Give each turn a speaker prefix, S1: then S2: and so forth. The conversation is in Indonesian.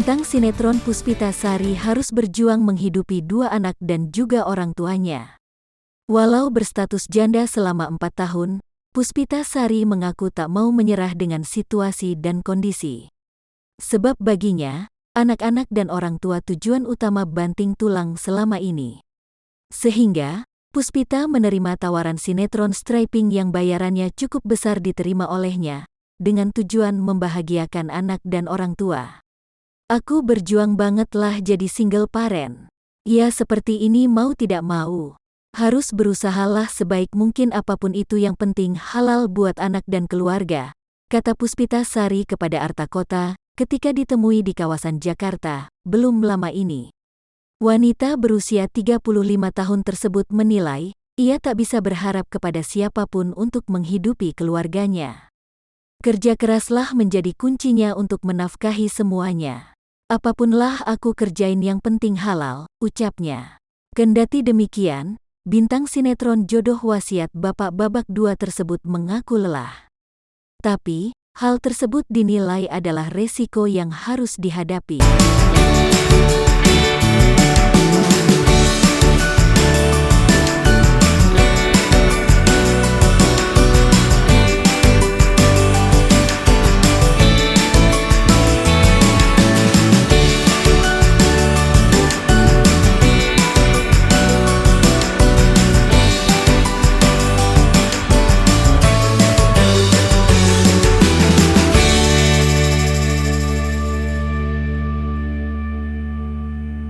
S1: Bintang sinetron Puspita Sari harus berjuang menghidupi dua anak dan juga orang tuanya. Walau berstatus janda selama 4 tahun, Puspita Sari mengaku tak mau menyerah dengan situasi dan kondisi. Sebab baginya, anak-anak dan orang tua tujuan utama banting tulang selama ini. Sehingga, Puspita menerima tawaran sinetron stripping yang bayarannya cukup besar diterima olehnya, dengan tujuan membahagiakan anak dan orang tua. Aku berjuang banget lah jadi single parent. Ya seperti ini mau tidak mau. Harus berusahalah sebaik mungkin apapun itu yang penting halal buat anak dan keluarga, kata Puspita Sari kepada Arta Kota ketika ditemui di kawasan Jakarta, belum lama ini. Wanita berusia 35 tahun tersebut menilai, ia tak bisa berharap kepada siapapun untuk menghidupi keluarganya. Kerja keraslah menjadi kuncinya untuk menafkahi semuanya. Apapunlah aku kerjain yang penting halal, ucapnya. Kendati demikian, bintang sinetron Jodoh Wasiat Bapak babak 2 tersebut mengaku lelah. Tapi, hal tersebut dinilai adalah resiko yang harus dihadapi.